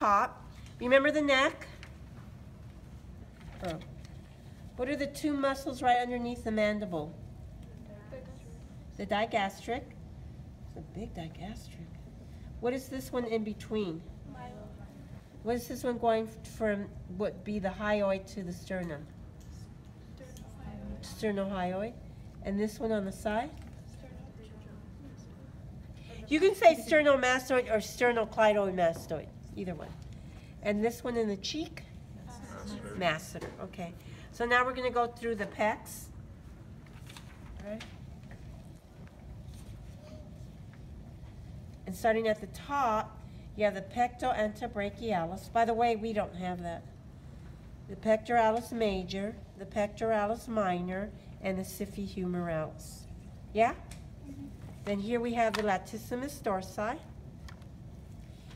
top. Remember the neck? Oh. What are the two muscles right underneath the mandible? The digastric. It's a big digastric. What is this one in between? What is this one going from what would be the hyoid to the sternum? Sternohyoid. And this one on the side? You can say sternomastoid or sternocleidomastoid, either one. And this one in the cheek? Masseter. Okay. So now we're going to go through the pecs. All right. And starting at the top, you have the pecto antebrachialis. By the way, we don't have that. The pectoralis major, the pectoralis minor, and the symphy humerales. Yeah? Then here we have the latissimus dorsi.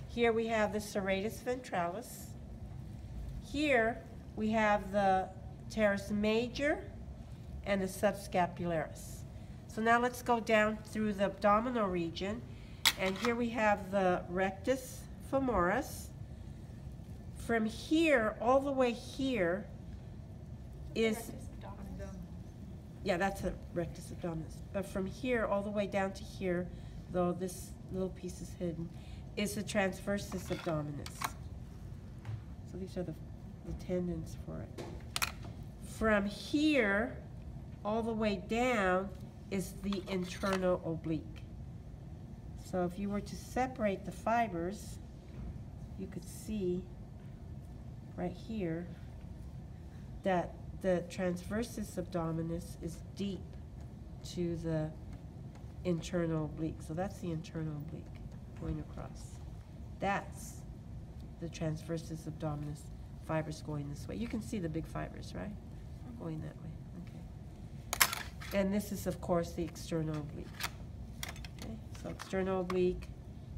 Here we have the serratus ventralis. Here we have the teres major and the subscapularis. So now let's go down through the abdominal region. And here we have the rectus femoris. From here all the way here is, yeah, that's a rectus abdominis. But from here all the way down to here, though this little piece is hidden, is the transversus abdominis. So these are the tendons for it. From here all the way down is the internal oblique. So if you were to separate the fibers, you could see right here that the transversus abdominis is deep to the internal oblique. So that's the internal oblique going across. That's the transversus abdominis fibers going this way. You can see the big fibers, right? Going that way. Okay. And this is, of course, the external oblique. So external oblique,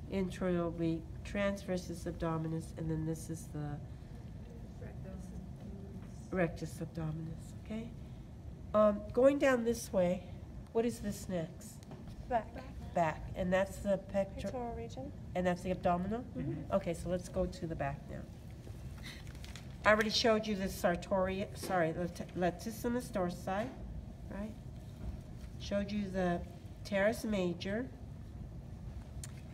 internal oblique, transversus abdominis, and then this is the rectus abdominis, okay? Going down this way, what is this next? Back. Back, and that's the Pectoral region. and that's the abdominal? Mm-hmm. Okay, so let's go to the back now. I already showed you the latissimus dorsi, right? Showed you the teres major.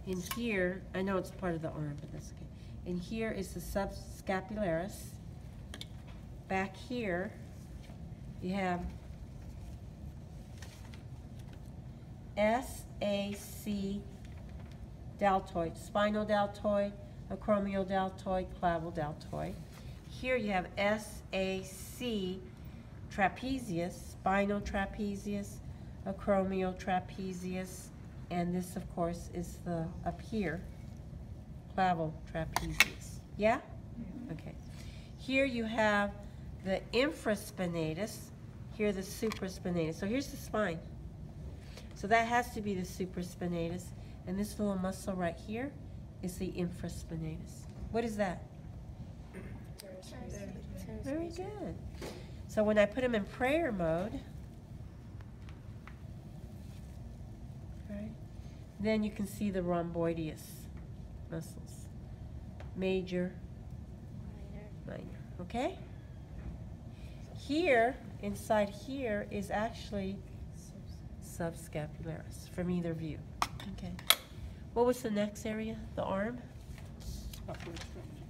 In here, I know it's part of the arm, but that's okay. In here is the subscapularis. Back here, you have SAC deltoid, spinal deltoid, acromial deltoid, clavicle deltoid. Here you have SAC trapezius, spinal trapezius, acromial trapezius, and this, of course, is the, up here, clavicle trapezius. Yeah? Okay. Here you have the infraspinatus, here the supraspinatus. So here's the spine. So that has to be the supraspinatus, and this little muscle right here is the infraspinatus. What is that? Very good. So when I put them in prayer mode, right, then you can see the rhomboideus muscles. Major, minor, okay? Here, inside here, is actually subscapularis from either view. Okay. What was the next area? The arm? Upper extremity.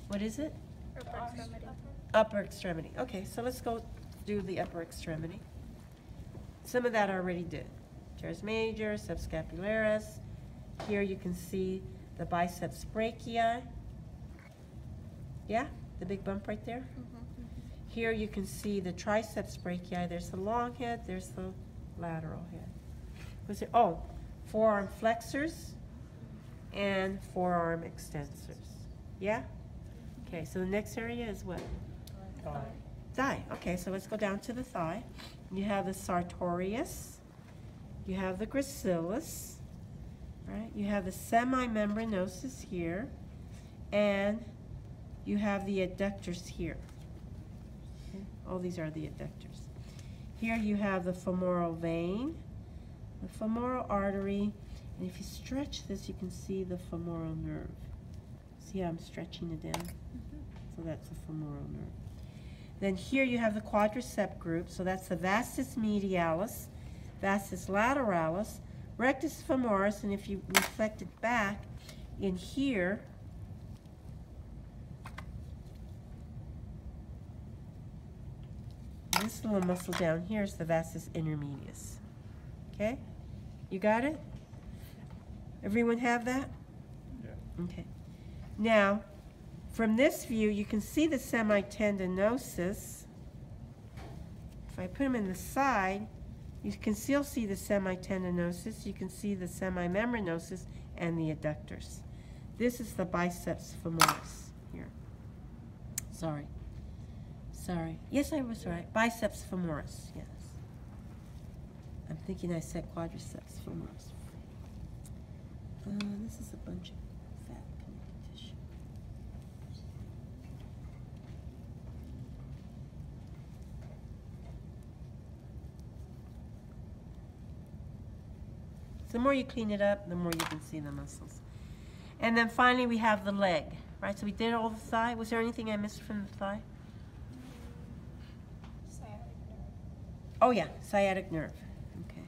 What is it? Upper extremity. Upper extremity. Okay, so let's go do the upper extremity. Some of that I already did. Teres major, subscapularis. Here you can see the biceps brachii. Yeah, the big bump right there. Here you can see the triceps brachii. There's the long head, there's the lateral head. Was it? Oh, forearm flexors and forearm extensors. Yeah? Okay, so the next area is what? Thigh. Thigh. Okay, so let's go down to the thigh. You have the sartorius. You have the gracilis. Right? You have the semimembranosus here. And you have the adductors here. Okay? All these are the adductors. Here you have the femoral vein, the femoral artery, and if you stretch this, you can see the femoral nerve. See See how I'm stretching it down? So that's the femoral nerve. Then here you have the quadriceps group, so that's the vastus medialis, vastus lateralis, rectus femoris, and if you reflect it back in here, this little muscle down here is the vastus intermedius. Okay? You got it? Everyone have that? Yeah. Okay. Now, from this view, you can see the semitendinosus. If I put them in the side, you can still see the semitendinosus. You can see the semimembranosus and the adductors. This is the biceps femoris here. Sorry. Yes, I was right. Biceps femoris, yes. I'm thinking I said quadriceps femoris. This is a bunch of fat connective tissue. The more you clean it up, the more you can see the muscles. And then finally we have the leg, right? So we did all the thigh. Was there anything I missed from the thigh? Sciatic nerve. Oh yeah, sciatic nerve. Okay.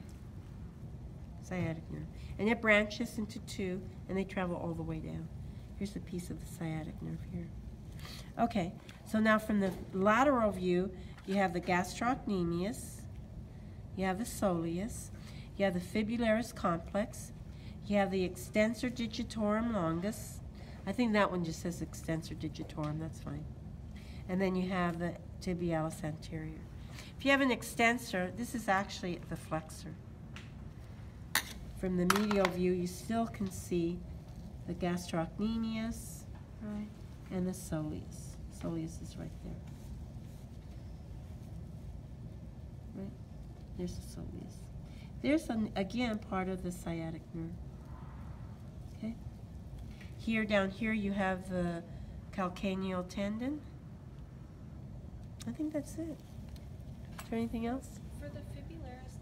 Sciatic nerve. And it branches into two, and they travel all the way down. Here's a piece of the sciatic nerve here. Okay, so now from the lateral view, you have the gastrocnemius, you have the soleus, you have the fibularis complex, you have the extensor digitorum longus. I think that one just says extensor digitorum, that's fine. And then you have the tibialis anterior. If you have an extensor, this is actually the flexor. From the medial view, you still can see the gastrocnemius, right, and the soleus. Soleus is right there. Right? There's the soleus. There's, again, part of the sciatic nerve. Okay? Here, down here, you have the calcaneal tendon. I think that's it. Is there anything else? For the fibularis,